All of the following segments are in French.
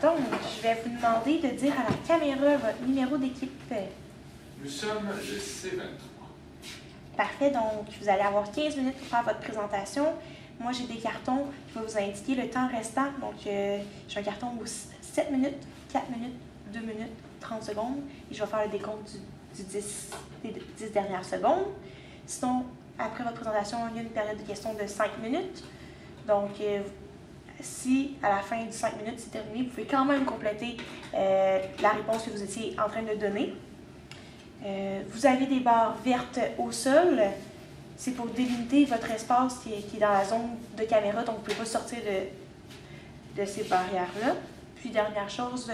Donc, je vais vous demander de dire à la caméra votre numéro d'équipe. Nous sommes le C23. Parfait, donc vous allez avoir 15 minutes pour faire votre présentation. Moi, j'ai des cartons qui vont vous indiquer le temps restant. Donc, j'ai un carton où 7 minutes, 4 minutes, 2 minutes, 30 secondes. Et je vais faire le décompte des 10 dernières secondes. Sinon, après votre présentation, il y a une période de questions de 5 minutes. Donc, si à la fin du 5 minutes, c'est terminé, vous pouvez quand même compléter la réponse que vous étiez en train de donner. Vous avez des barres vertes au sol. C'est pour délimiter votre espace qui est dans la zone de caméra, donc vous ne pouvez pas sortir de ces barrières-là. Puis, dernière chose,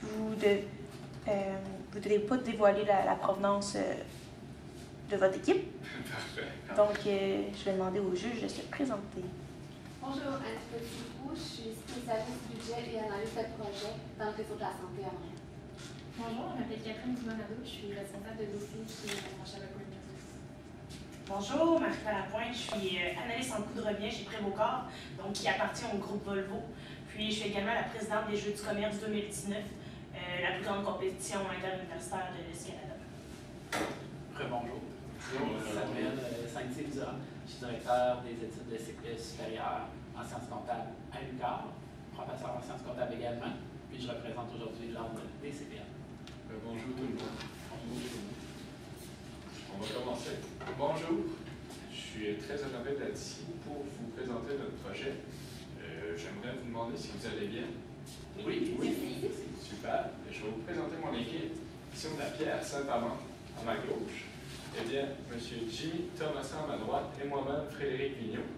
vous ne devez pas dévoiler la provenance de votre équipe. Parfait. Donc, je vais demander au juge de se présenter. Bonjour, Anne Petit-Roux, je suis spécialiste budget et analyse de projet dans le réseau de la santé à Montréal. Bonjour, je m'appelle Catherine Dumonado, je suis responsable de dossier chez Franchal Communications. Bonjour, Marie-Claire Lapointe, je suis analyste en coût de revient chez Prévocor, donc qui appartient au groupe Volvo. Puis je suis également la présidente des Jeux du commerce 2019, la plus grande compétition interuniversitaire de l'Est Canada. Bonjour. Je m'appelle Saint-Yves Dura. Je suis directeur des études de cycle supérieur en sciences comptables à l'UQAR, professeur en sciences comptables également, puis je représente aujourd'hui l'ordre des CPA. Bonjour tout le monde. On va commencer. Bonjour. Je suis très honoré d'être ici pour vous présenter notre projet. J'aimerais vous demander si vous allez bien. Oui. Super. Je vais vous présenter mon équipe. Ici, on a Pierre Saint-Amand à ma gauche. Eh bien, M. Jimmy Thomasin à ma droite et moi-même, Frédéric Vigneault.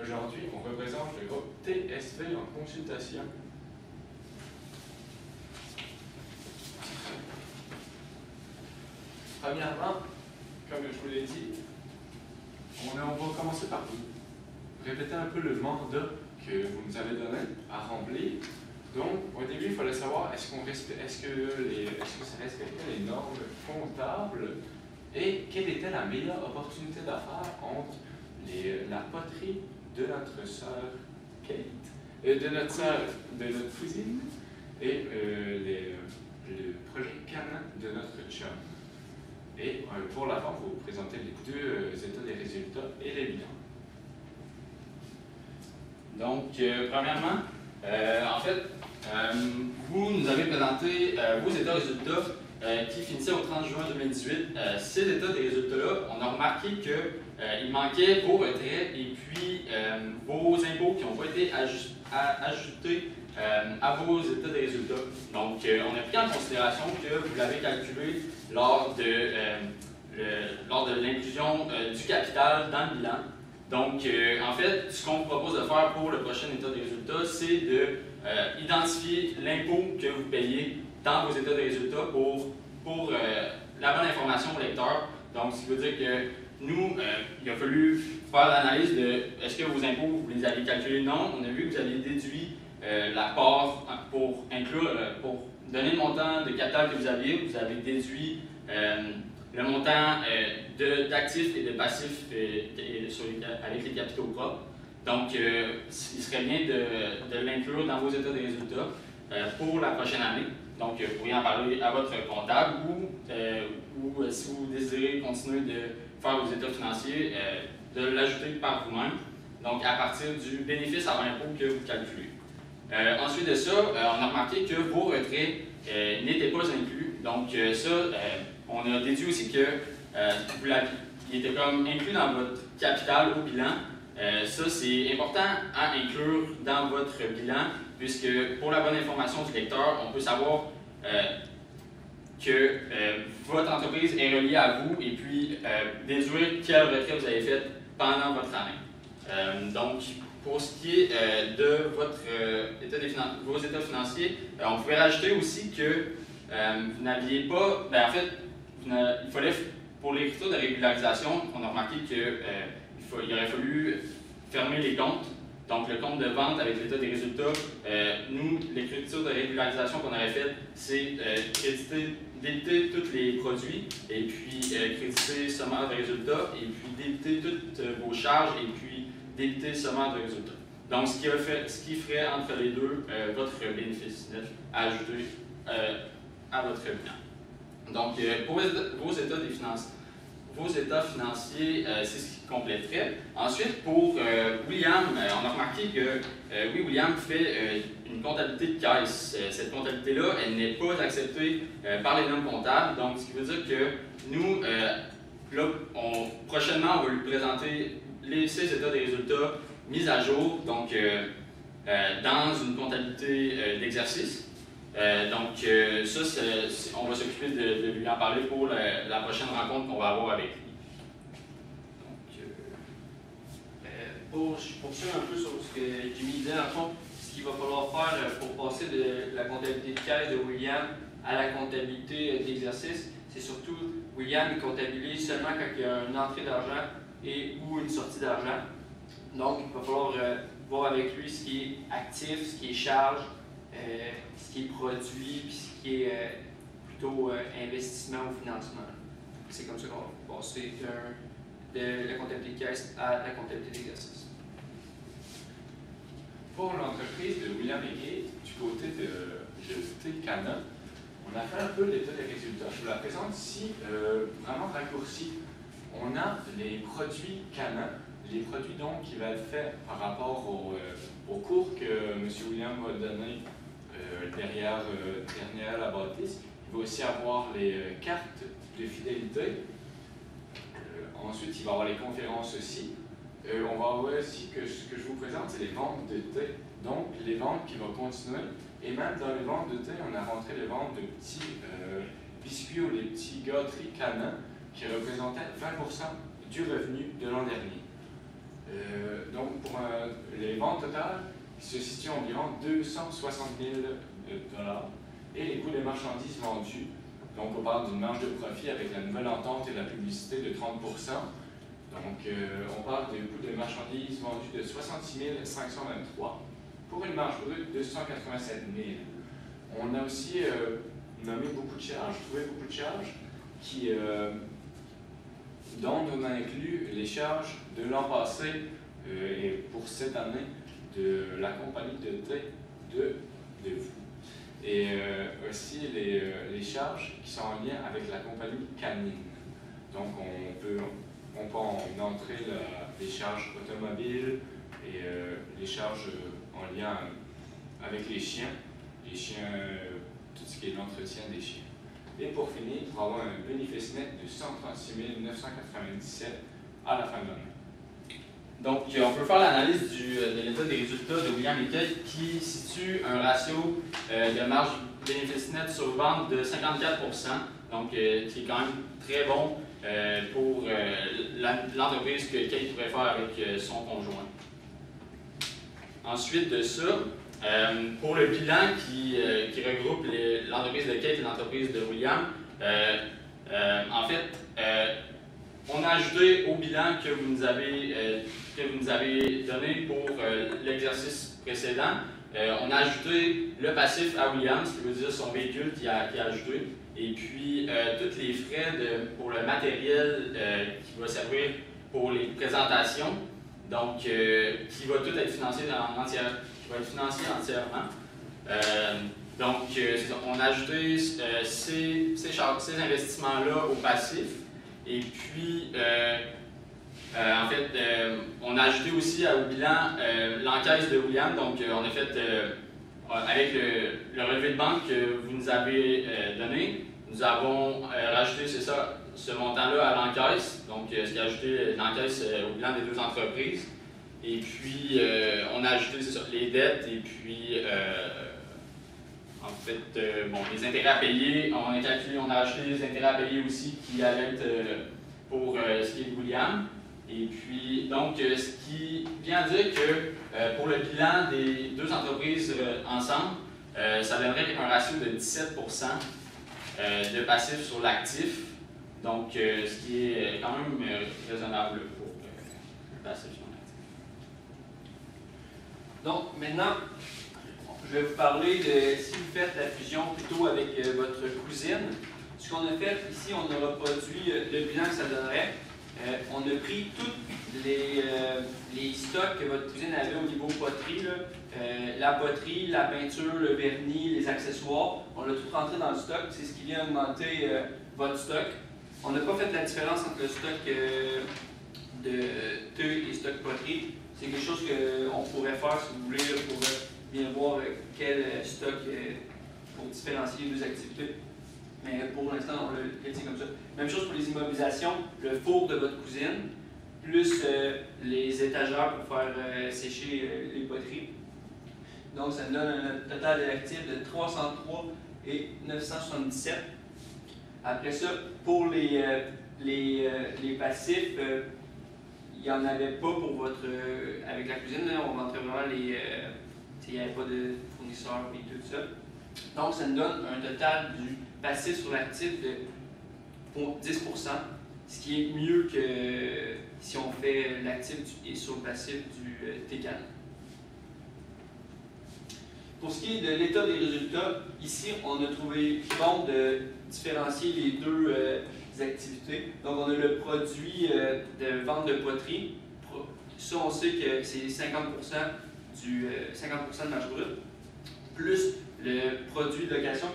Aujourd'hui, on représente le groupe TSV en consultation. Premièrement, comme je vous l'ai dit, on va commencer par vous répéter un peu le mandat que vous nous avez donné à remplir. Donc, au début, il fallait savoir est-ce que ça respectait les normes comptables et quelle était la meilleure opportunité d'affaires entre la poterie de notre sœur Kate, de notre cousine et le projet canin de notre chum. Et pour la fin, vous présentez les deux états des résultats et les bilans. Donc, premièrement, en fait, vous nous avez présenté vos états de résultats qui finissaient au 30 juin 2018. Ces états des résultats-là, on a remarqué qu'il manquait vos retraits et puis vos impôts qui n'ont pas été ajoutés à vos états des résultats. Donc, on a pris en considération que vous l'avez calculé lors de l'inclusion du capital dans le bilan. Donc, en fait, ce qu'on vous propose de faire pour le prochain état des résultats, c'est d'identifier l'impôt que vous payez dans vos états de résultats pour la bonne information au lecteur. Donc, ce qui veut dire que nous, il a fallu faire l'analyse de est-ce que vos impôts, vous les avez calculés? Non. On a vu que vous aviez déduit la part pour inclure, pour donner le montant de capital que vous aviez. Vous avez déduit le montant d'actifs et de passifs avec les capitaux propres. Donc, il serait bien de l'inclure dans vos états de résultats pour la prochaine année. Donc, vous pourriez en parler à votre comptable ou si vous désirez continuer de faire vos états financiers, de l'ajouter par vous-même. Donc, à partir du bénéfice avant impôt que vous calculez. Ensuite de ça, on a remarqué que vos retraits n'étaient pas inclus. Donc, on a déduit aussi que il était comme inclus dans votre capital au bilan. Ça, c'est important à inclure dans votre bilan, puisque pour la bonne information du lecteur, on peut savoir que votre entreprise est reliée à vous et puis déduire quel retrait vous avez fait pendant votre année. Donc, pour ce qui est de vos états financiers, on pouvait rajouter aussi que vous n'aviez pas, en fait, il fallait, pour l'écriture de régularisation, on a remarqué qu'il aurait fallu fermer les comptes. Donc, le compte de vente avec l'état des résultats, nous, l'écriture de régularisation qu'on aurait faite, c'est débiter tous les produits et puis créditer sommaire de résultats et puis débiter toutes vos charges et puis débiter sommaire de résultats. Donc, ce qui ferait entre les deux votre bénéfice net ajouté à votre bilan. Donc, pour vos états financiers, c'est ce qui compléterait. Ensuite, pour William, on a remarqué que oui, William fait une comptabilité de caisse. Cette comptabilité-là, elle n'est pas acceptée par les normes comptables. Donc, ce qui veut dire que nous, là, prochainement, on va lui présenter ces états des résultats mis à jour, donc dans une comptabilité d'exercice. Donc, ça, on va s'occuper de lui en parler pour la prochaine rencontre qu'on va avoir avec lui. Donc, je poursuis un peu sur ce que Jimmy disait, dans le fond, ce qu'il va falloir faire pour passer de la comptabilité de caisse de William à la comptabilité d'exercice, c'est surtout William il comptabilise seulement quand il y a une entrée d'argent ou une sortie d'argent. Donc, il va falloir voir avec lui ce qui est actif, ce qui est charge, ce qui est produit, puis ce qui est plutôt investissement ou financement. C'est comme ça qu'on va passer de la comptabilité de caisse à la comptabilité d'exercice. Pour l'entreprise de William et Kate, du côté de Cana, on a fait un peu l'état des résultats. Je vous la présente ici, vraiment raccourci. On a les produits Cana, les produits donc qui va être faits par rapport au cours que M. William va donner derrière la bâtisse. Il va aussi avoir les cartes de fidélité. Ensuite, il va y avoir les conférences aussi. On va avoir aussi que ce que je vous présente, c'est les ventes de thé. Donc, les ventes qui vont continuer. Et même dans les ventes de thé, on a rentré les ventes de petits biscuits ou les petits gâteries Cana qui représentaient 20% du revenu de l'an dernier. Donc, pour les ventes totales, qui se situent environ 260 000 $. Et les coûts des marchandises vendues, donc on parle d'une marge de profit avec la nouvelle entente et la publicité de 30%. Donc, on parle des coûts des marchandises vendues de 66 523 pour une marge brute de 187 000. On a aussi nommé beaucoup de charges, trouvé beaucoup de charges dont on a inclus les charges de l'an passé et pour cette année de la compagnie de thé de vous. Et aussi les charges qui sont en lien avec la compagnie Canine. Donc on peut entrer les charges automobiles et les charges en lien avec les chiens, tout ce qui est l'entretien des chiens. Et pour finir, pour avoir un bénéfice net de 136 997 à la fin de l'année. Donc, on peut faire l'analyse de l'état des résultats de William et Kate qui situe un ratio de marge bénéfice net sur vente de 54%, donc qui est quand même très bon pour l'entreprise que Kate pourrait faire avec son conjoint. Ensuite de ça, pour le bilan qui regroupe l'entreprise de Kate et l'entreprise de William, en fait, on a ajouté au bilan que vous nous avez donné pour l'exercice précédent, on a ajouté le passif à William, ce qui veut dire son véhicule qui a ajouté, et puis tous les frais pour le matériel qui va servir pour les présentations, donc qui va tout être financé entièrement. Donc, on a ajouté ces investissements-là au passif. Et puis, en fait, on a ajouté aussi au bilan l'encaisse de William. Donc, on a fait, avec le relevé de banque que vous nous avez donné, nous avons rajouté, c'est ça, ce montant-là à l'encaisse. Donc, ce qui a ajouté l'encaisse au bilan des deux entreprises. Et puis, on a ajouté, c'est ça, les dettes et puis, en fait, les intérêts à payer, on a calculé, on a ajouté les intérêts à payer aussi qui allaient être pour ce qui est de William. Et puis, donc, ce qui vient dire que pour le bilan des deux entreprises ensemble, ça donnerait un ratio de 17% de passif sur l'actif. Donc, ce qui est quand même raisonnable pour le passif sur l'actif. Donc, maintenant, je vais vous parler de si vous faites la fusion plutôt avec votre cousine. Ce qu'on a fait ici, on a reproduit le bilan que ça donnerait. On a pris les stocks que votre cousine avait au niveau poterie, là, la poterie, la peinture, le vernis, les accessoires, on l'a tout rentré dans le stock. C'est ce qui vient augmenter votre stock. On n'a pas fait la différence entre le stock de thé et stock poterie. C'est quelque chose qu'on pourrait faire si vous voulez pour bien voir quel stock pour différencier les deux activités. Mais pour l'instant, on l'a laissé comme ça. Même chose pour les immobilisations, le four de votre cousine, plus les étagères pour faire sécher les poteries. Donc, ça nous donne un total d'actifs de 303 et 977. Après ça, pour les passifs, il n'y en avait pas pour votre. Avec la cuisine, là, on rentrait vraiment les. Il n'y avait pas de fournisseurs et tout ça. Donc, ça nous donne un total du passif sur l'actif de 10%, ce qui est mieux que si on fait l'actif et sur le passif du TCAN. Pour ce qui est de l'état des résultats, ici, on a trouvé bon de différencier les deux activités. Donc, on a le produit de vente de poterie. Ça, on sait que c'est 50% de marge brute, plus le produit de location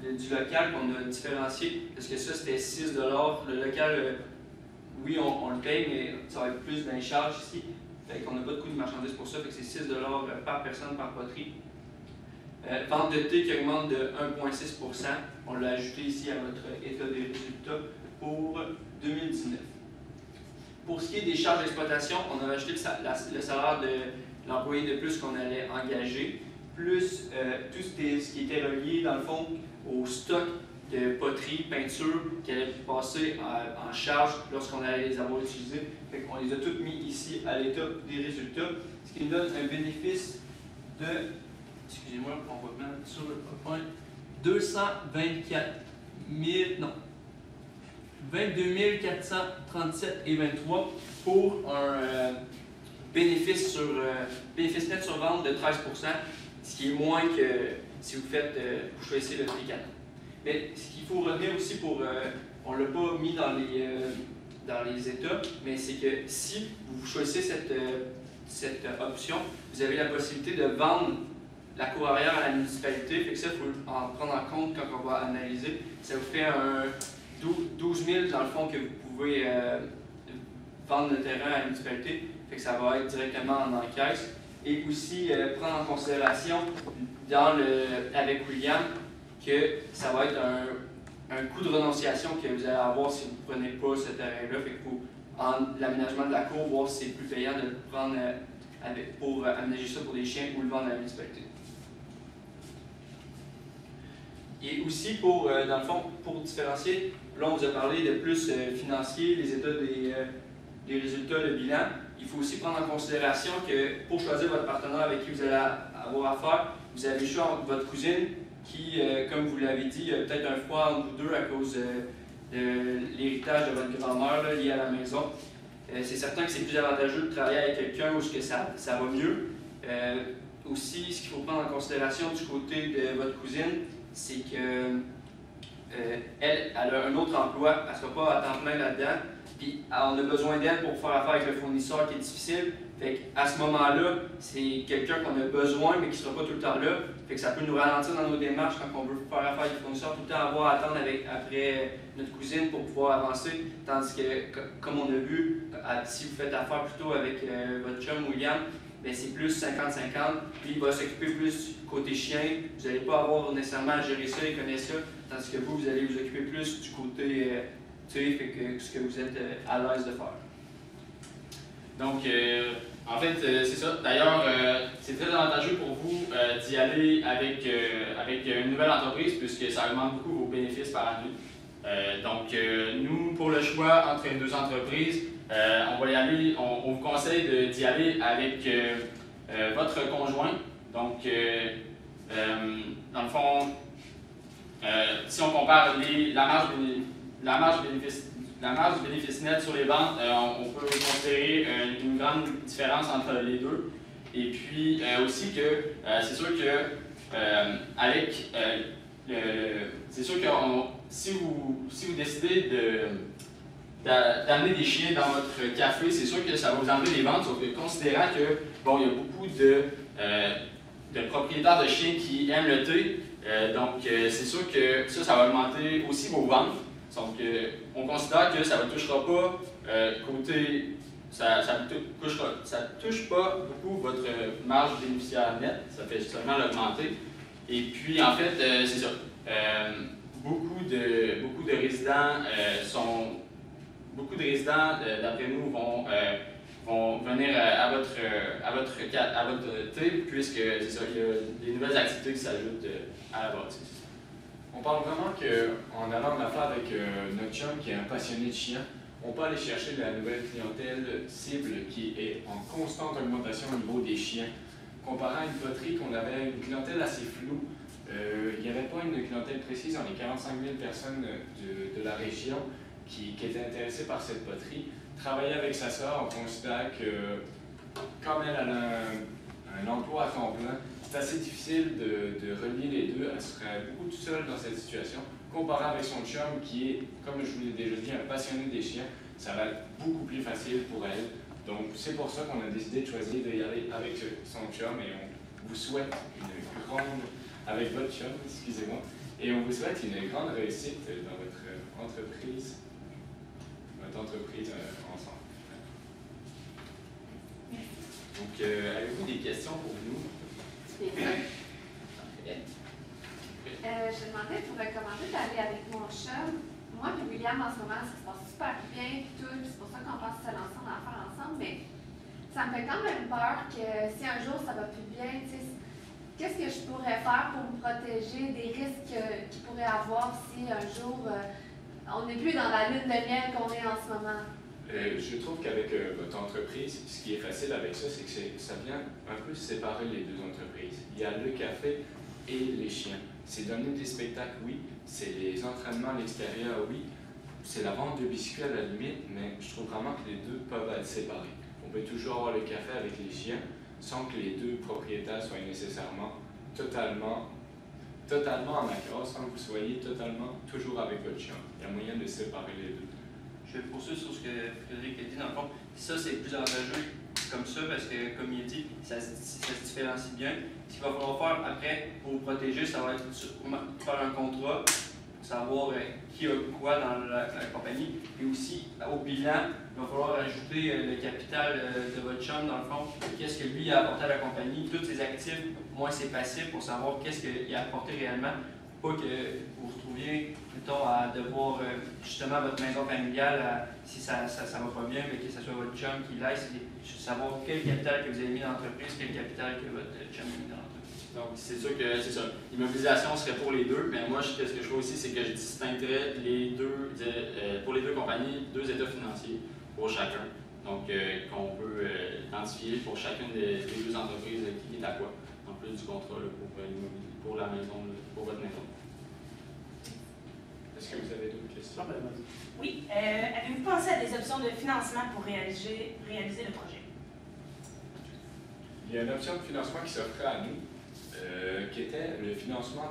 du local qu'on a différencié, parce que ça, c'était 6 $. Le local, oui, on le paye, mais ça va être plus dans les charges ici. Fait qu'on n'a pas de coût de marchandise pour ça, fait que c'est 6 $ par personne par poterie. Vente de thé qui augmente de 1,6 %. On l'a ajouté ici à votre état des résultats pour 2019. Pour ce qui est des charges d'exploitation, on a ajouté le salaire de l'employé de plus qu'on allait engager, plus tout ce qui était relié, dans le fond, au stock de poterie, peinture qui allait passer en charge lorsqu'on allait les avoir utilisés. Fait qu'on les a toutes mis ici à l'état des résultats, ce qui nous donne un bénéfice de, excusez-moi, on va mettre sur le point, 224 000, non, 22 437 et 23 pour un bénéfice net sur vente de 13 %, ce qui est moins que si vous choisissez le TCAN. Mais ce qu'il faut retenir aussi on ne l'a pas mis dans les états, mais c'est que si vous choisissez cette option, vous avez la possibilité de vendre la cour arrière à la municipalité. Fait que ça, il faut en prendre en compte quand on va analyser. Ça vous fait un 12 000 dans le fond que vous pouvez vendre le terrain à la municipalité. Fait que ça va être directement en encaisse. Et aussi prendre en considération avec William que ça va être un coût de renonciation que vous allez avoir si vous ne prenez pas ce terrain-là. Fait que pour l'aménagement de la cour, voir si c'est plus payant de le prendre pour aménager ça pour des chiens ou le vendre à la municipalité. Et aussi, dans le fond, pour différencier, là on vous a parlé de plus financier, les états des résultats, le bilan. Il faut aussi prendre en considération que pour choisir votre partenaire avec qui vous allez avoir affaire, vous avez le choix entre votre cousine qui, comme vous l'avez dit, il y a peut-être un froid entre vous deux à cause de l'héritage de votre grand-mère lié à la maison. C'est certain que c'est plus avantageux de travailler avec quelqu'un où ça va mieux. Aussi, ce qu'il faut prendre en considération du côté de votre cousine, c'est que elle a un autre emploi, elle ne sera pas à temps plein là-dedans. Puis on a besoin d'elle pour faire affaire avec le fournisseur qui est difficile. Fait qu'à ce moment-là, c'est quelqu'un qu'on a besoin, mais qui ne sera pas tout le temps là. Fait que ça peut nous ralentir dans nos démarches quand on veut faire affaire avec le fournisseur, tout le temps avoir à attendre après notre cousine pour pouvoir avancer. Tandis que, comme on a vu, si vous faites affaire plutôt avec votre chum William, ben c'est plus 50-50. Lui, il va s'occuper plus côté chien. Vous n'allez pas avoir nécessairement à gérer ça, il connaît ça. Tandis que vous allez vous occuper plus du côté fait que ce que vous êtes à l'aise de faire. Donc, en fait, c'est ça. D'ailleurs, c'est très avantageux pour vous d'y aller avec une nouvelle entreprise puisque ça augmente beaucoup vos bénéfices par année. Donc, nous, pour le choix entre les deux entreprises, on va y aller, on vous conseille d'y aller avec votre conjoint. Donc, dans le fond, si on compare la marge bénéfice net sur les ventes, on peut considérer une grande différence entre les deux. Et puis aussi que c'est sûr que c'est sûr que si vous décidez d'amener des chiens dans votre café, c'est sûr que ça va vous enlever les ventes, sauf que considérant que, bon, il y a beaucoup de propriétaires de chiens qui aiment le thé, donc c'est sûr que ça va augmenter aussi vos ventes. Donc, on considère que ça ne touchera pas ça touche pas beaucoup votre marge bénéficiaire nette, ça fait seulement l'augmenter. Et puis, en fait, c'est ça. Beaucoup de résidents d'après nous, vont venir à votre thé, puisque c'est ça, il y a des nouvelles activités qui s'ajoutent à la bâtisse. On parle vraiment qu'en allant de l'affaire avec notre chum qui est un passionné de chiens, on peut aller chercher de la nouvelle clientèle cible qui est en constante augmentation au niveau des chiens. Comparé à une poterie qu'on avait une clientèle assez floue, il n'y avait pas une clientèle précise dans les 45 000 personnes de la région qui étaient intéressées par cette poterie. Travailler avec sa sœur, on considère que comme elle a un emploi à temps plein, c'est assez difficile de relier les deux. Elle serait beaucoup toute seule dans cette situation. Comparé avec son chum qui est, comme je vous l'ai déjà dit, un passionné des chiens, ça va être beaucoup plus facile pour elle. Donc c'est pour ça qu'on a décidé de choisir d'y aller avec son chum et on vous souhaite une grande, avec votre chum, excusez-moi, et on vous souhaite une grande réussite dans votre entreprise ensemble. Donc, avez-vous des questions pour nous? Je demandais pour recommander d'aller avec mon chum. Moi et William, en ce moment, ça se passe super bien, tout. C'est pour ça qu'on pense se lancer en affaires ensemble. Mais ça me fait quand même peur que si un jour ça va plus bien, qu'est-ce que je pourrais faire pour me protéger des risques qu'il pourrait avoir si un jour on n'est plus dans la lune de miel qu'on est en ce moment? Je trouve qu'avec votre entreprise, ce qui est facile avec ça, c'est que ça vient un peu séparer les deux entreprises. Il y a le café et les chiens. C'est donner des spectacles, oui. C'est les entraînements à l'extérieur, oui. C'est la vente de biscuits à la limite, mais je trouve vraiment que les deux peuvent être séparés. On peut toujours avoir le café avec les chiens sans que les deux propriétaires soient nécessairement totalement en accord, sans que vous soyez totalement toujours avec votre chien. Il y a moyen de séparer les deux. Je vais poursuivre sur ce que Frédéric a dit. Dans le fond, ça, c'est plus avantageux comme ça parce que, comme il a dit, ça se différencie bien. Ce qu'il va falloir faire après pour vous protéger, ça va être faire un contrat pour savoir qui a quoi dans la compagnie. Et aussi, au bilan, il va falloir ajouter le capital de votre chum, dans le fond. Qu'est-ce que lui a apporté à la compagnie, tous ses actifs, moins ses passifs, pour savoir qu'est-ce qu'il a apporté réellement. Pas que vous vous retrouviez, mettons, à devoir justement votre maison familiale, si ça va pas bien, mais que ce soit votre chum qui l'aide, c'est savoir quel capital que vous avez mis dans l'entreprise, quel capital que votre chum a mis dans l'entreprise. Donc, c'est sûr que c'est ça. L'immobilisation serait pour les deux, mais moi, ce que je fais aussi, c'est que je distinguerais les deux, pour les deux compagnies, deux états financiers pour chacun. Donc, qu'on peut identifier pour chacune des deux entreprises qui est à quoi, en plus du contrat là, pour la maison, pour votre maison. Est-ce que vous avez d'autres questions? Oui. Avez-vous pensé à des options de financement pour réaliser le projet? Il y a une option de financement qui s'offrait à nous, qui était le financement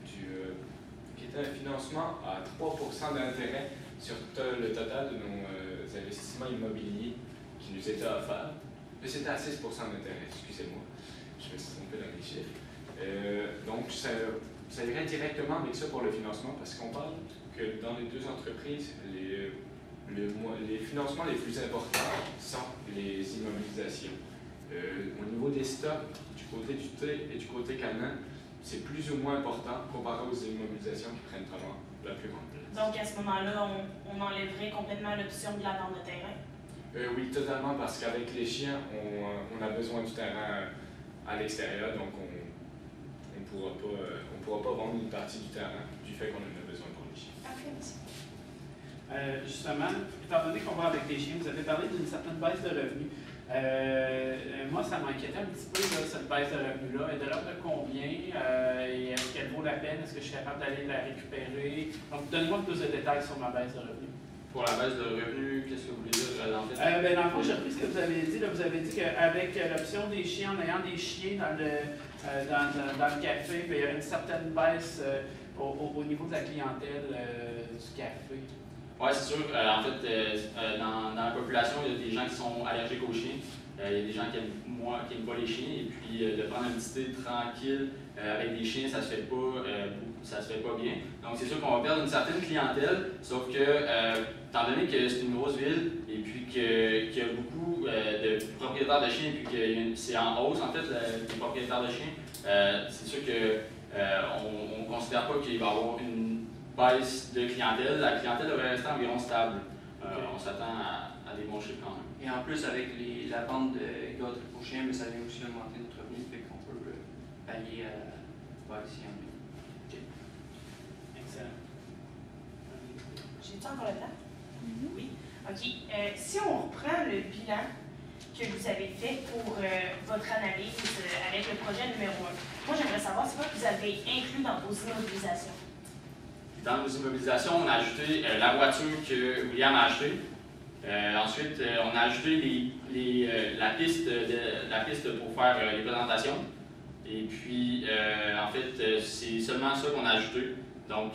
qui était un financement à 3% d'intérêt sur le total de nos investissements immobiliers qui nous étaient offerts. Mais c'était à 6% d'intérêt, excusez-moi, je me suis trompé dans les chiffres. Donc, ça irait directement avec ça pour le financement, parce qu'on parle que dans les deux entreprises, les financements les plus importants sont les immobilisations. Au niveau des stocks, du côté du thé et du côté canin, c'est plus ou moins important comparé aux immobilisations qui prennent vraiment la plus grande place. Donc, à ce moment-là, on enlèverait complètement l'option de la vente de terrain? Oui, totalement, parce qu'avec les chiens, on a besoin du terrain à l'extérieur, donc on ne pourra pas vendre une partie du terrain du fait qu'on en a besoin pour les chiens. Parfait, merci. Justement, étant donné qu'on va avec les chiens, vous avez parlé d'une certaine baisse de revenus. Moi, ça m'inquiétait un petit peu, là, cette baisse de revenus-là. Elle est de l'ordre de combien? Et est-ce qu'elle vaut la peine? Est-ce que je suis capable d'aller la récupérer? Donc, donnez-moi plus de détails sur ma baisse de revenus. Pour la baisse de revenus, qu'est-ce que vous voulez dire dans le fait? Dans le fond, j'ai repris ce que vous avez dit. Là, vous avez dit qu'avec l'option des chiens, en ayant des chiens dans le café, il y a une certaine baisse au niveau de la clientèle du café. Oui, c'est sûr. En fait, dans la population, il y a des gens qui sont allergiques aux chiens. Il y a des gens qui n'aiment pas les chiens. Et puis, de prendre une petite idée tranquille avec des chiens, ça se fait pas bien. Donc, c'est sûr qu'on va perdre une certaine clientèle. Sauf que, étant donné que c'est une grosse ville et puis qu'il y a beaucoup de propriétaires de chiens et puis que c'est en hausse, en fait, les propriétaires de chiens, c'est sûr que on ne considère pas qu'il va y avoir une baisse de clientèle. La clientèle devrait rester environ stable. On s'attend à des bons chiffres quand même. Et en plus, avec la vente de gâteaux pour chiens, mais ça vient aussi augmenter notre revenu, fait qu'on peut pallier à la baisse. Excellent. J'ai-tu encore le temps? Oui. OK. Si on reprend le bilan que vous avez fait pour votre analyse avec le projet numéro 1, moi, j'aimerais savoir c'est quoi que vous avez inclus dans vos immobilisations. Dans nos immobilisations, on a ajouté la voiture que William a achetée. Ensuite, on a ajouté la piste pour faire les présentations. Et puis, en fait, c'est seulement ça qu'on a ajouté. Donc,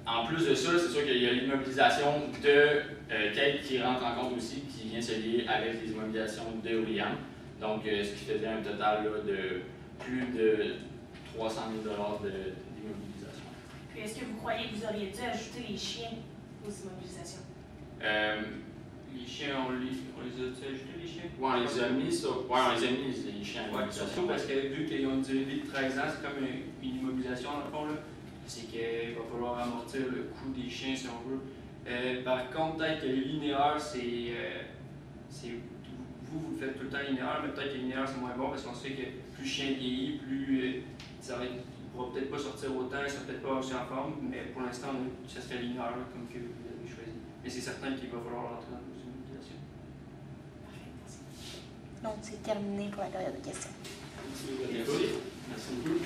en plus de ça, c'est sûr qu'il y a l'immobilisation de Kate qui rentre en compte aussi, qui vient se lier avec les immobilisations de William. Donc, ce qui faisait un total là, de plus de 300 000 d'immobilisation. Puis, est-ce que vous croyez que vous auriez dû ajouter les chiens aux immobilisations? Les chiens, on les a ajoutés, les chiens? Oui, on les a mis, les chiens à l'immobilisation. Surtout parce que vu qu'ils ont une durée de vie de 13 ans, c'est comme une immobilisation dans le fond, là. C'est qu'il va falloir amortir le coût des chiens si on veut. Par contre, peut-être que le linéaire, vous le faites tout le temps linéaire, mais peut-être que le linéaire c'est moins bon parce qu'on sait que plus le chien vieillit, plus il ne pourra peut-être pas sortir autant, il ne sera peut-être pas aussi en forme, mais pour l'instant, ça se fait linéaire là, comme que vous l'avez choisi. Mais c'est certain qu'il va falloir rentrer dans nos immobilisations. Donc, c'est terminé pour la période de questions. Merci beaucoup. Merci beaucoup.